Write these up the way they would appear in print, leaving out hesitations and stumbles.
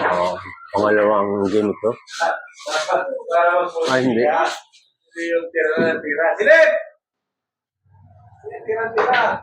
Oo. Pangalawang game ito. Ay, hindi. Yung tira. Silip! Tira.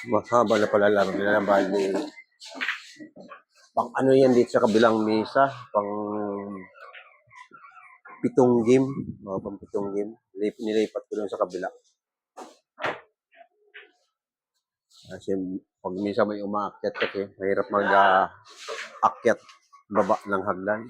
Mahaba na pala laro nila. Bali, pang ano yan dito sa kabilang mesa? Pang 7 game. Mga pang 7 game. Nilipat ko doon sa kabila. Kasi pag minsan may umaakyat kasi, mahirap mag-akyat baba ng hagdan.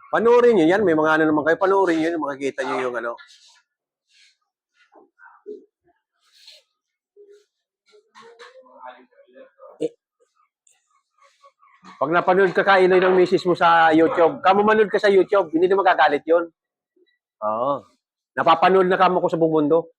Panoorin nyo yan. May mga ano naman kayo. Panoorin nyo yun. Makikita nyo yung ano. Pag napanood ka kailoy ng misis mo sa YouTube, kamo manood ka sa YouTube, hindi na magagalit yun. Oo. Napapanood na kamo ko sa buong mundo.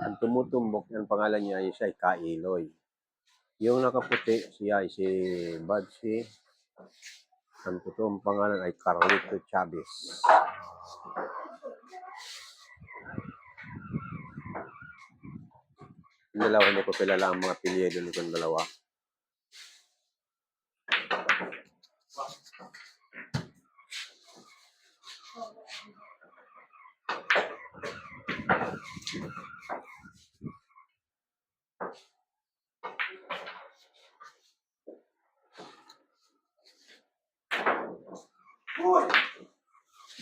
Ang tumutumbok, ang pangalan niya ay siya ay Kailoy. Yung nakaputi, siya ay si Badsi. Ang totoong pangalan ay Carlito Chavez. Yung dalawa, hindi ko kilala ang mga pilyedo nitong dalawa.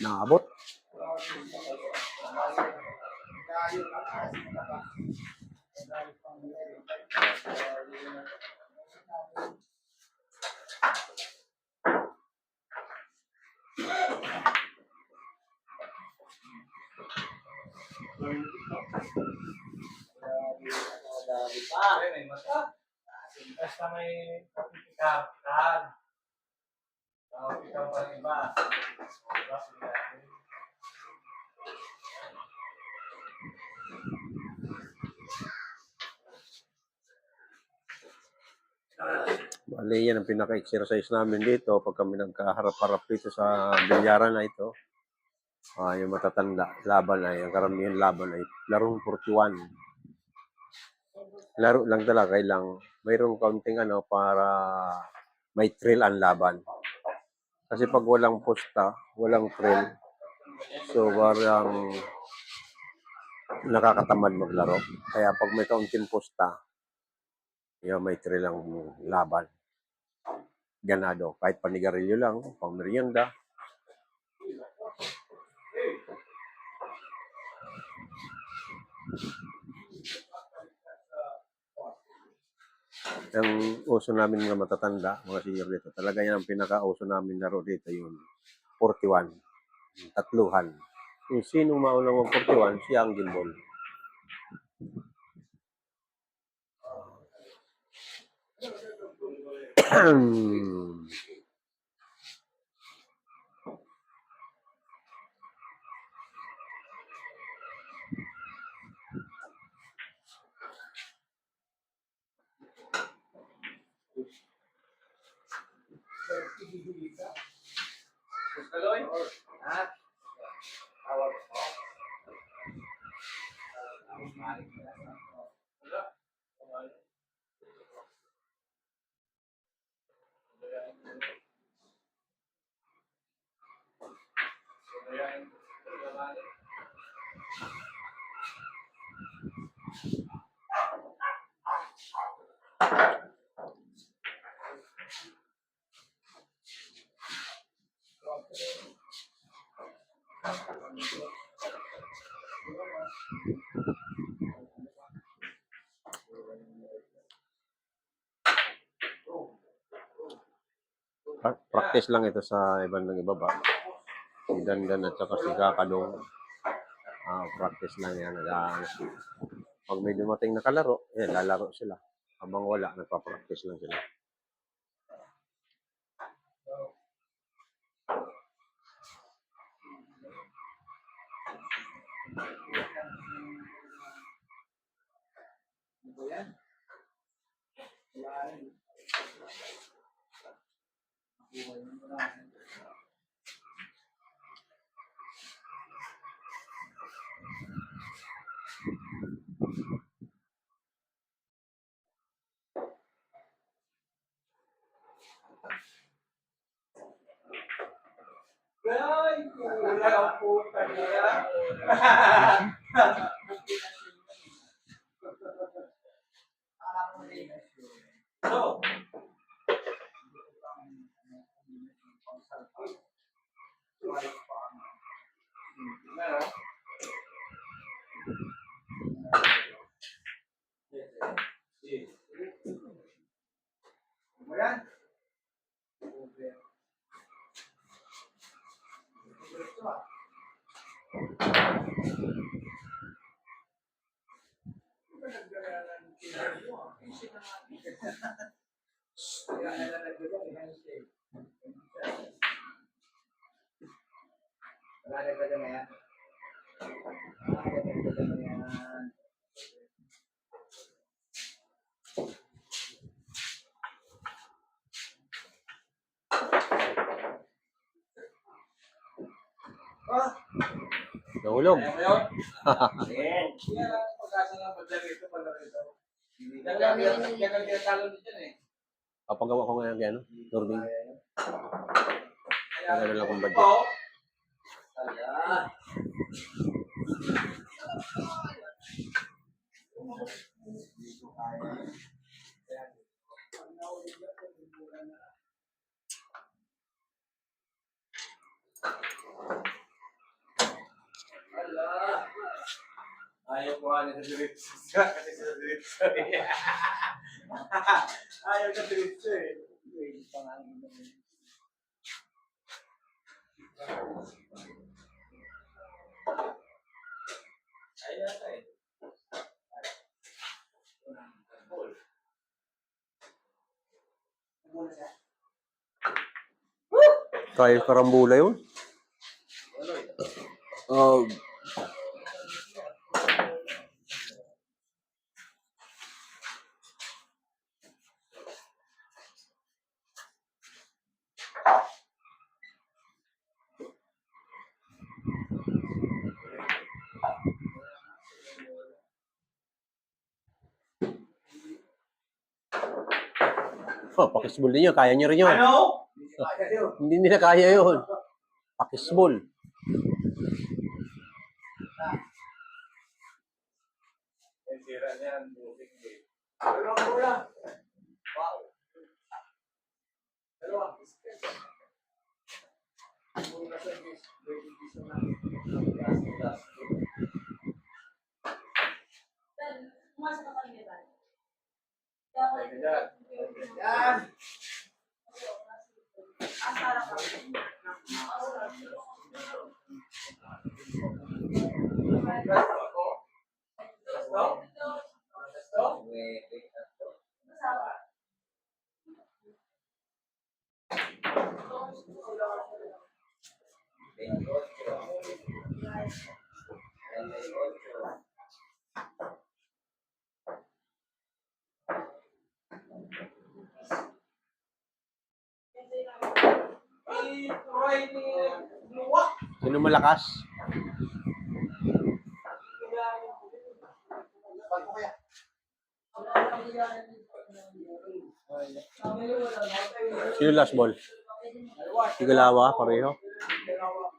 Naabot. Basta may kapitikahan. Ikaw pa rin ba? Bali, yan ang pinaka-exercise namin dito pag kami nagkaharap-harap dito sa bilyaran na ito. Yung matatanda, laban ay, ang karamihan laban ay larong 41. Laro lang talaga, kailang mayroong kaunting ano para may thrill ang laban. Kasi pag walang posta, walang thrill, so parang nakakatamad maglaro. Kaya pag may kaunting posta, yung may thrill ang laban. Ganado. Kahit panigarilyo lang, pang merienda. Ang uso namin mga matatanda, mga senior dito, talaga yan ang pinaka-uso namin laro dito, yung 41. Tatluhan. Yung sino maunang mag 41, siya ang gimbal. Ha? Tawag ko. Practice lang ito sa ibang ng ibaba. Si Dandan at saka si Kakadong. Practice lang yan. Pag may dumating na kalaro, lalaro sila. Habang wala, nagpa-practice lang sila. Ay, kulang ang puta niya. So, Nahulog. ayaw mo yun? Ayan. Kaya lang ang pag-asa ng pagdali ito, pagdali ito. Kaya lang tinatalo din dyan eh. Papagawa ko ngayon kaya, no? Norming. Kaya Ano lang kung budget. Oo. Ayan. Ala. Ayaw ko ano sa diretso. Kasi sa diretso eh. Ayaw sa diretso eh. Ayaw na eh. Kaya karambula yun. Pakisbol din yun. Kaya nyo rin yun. Ano? Hindi nila kaya yun. Pakisbol. Yung sira niyan, moving game. Dalawang bola. Wow. Dalawang. Bola sa bis. Pwede piso na. Last. Pumasok ka kami ba? Pwede dyan. Yan. Asara ka. Sino malakas? Sino last ball? Tigalawa, pareho.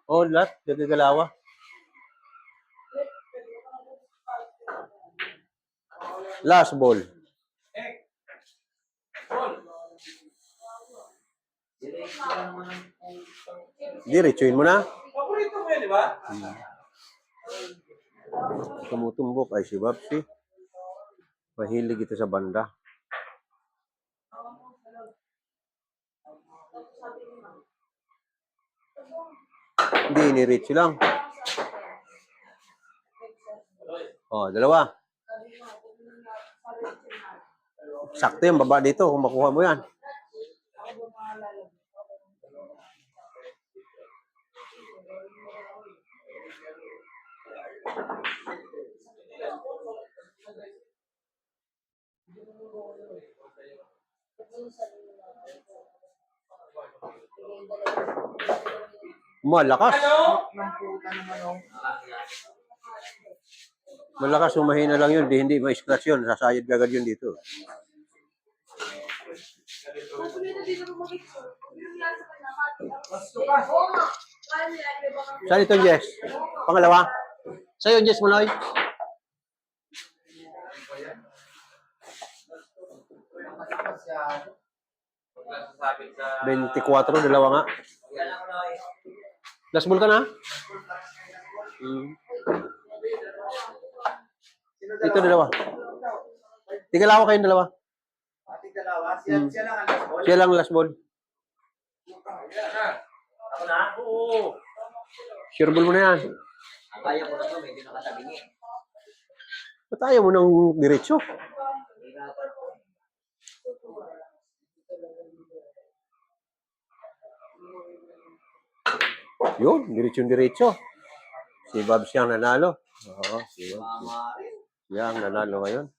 Oh, lahat. Tigalawa. Last ball. Diretsuin mo na. Paborito mo yan, di ba? Tumutumbok ay si Babsi. Mahilig ito sa banda. Hindi, iniritso lang. Oh, dalawa. Sakto yung baba dito kung makuha mo yan. Malakas. Malakas, humahina lang yun. Hindi ma-scratch yun. Sasayad agad yun dito. Saan ito, Jess? Pangalawa? Sa'yo, Jess Manoy? Nasasabit sa... 24, dalawa nga. Last ball ka na? Ito, dalawa. Tigalawa kayong dalawa. Ating dalawa, siya lang ang last ball. Siya lang last ball. Ako na? Oo. Sure ball mo na yan. Kaya ko na to, medyo nakatabing eh. Ba't ayaw mo ng diretso? Yun, diretso. Si Babs siyang nanalo. Oo, si Babs. Siya ang nanalo ngayon.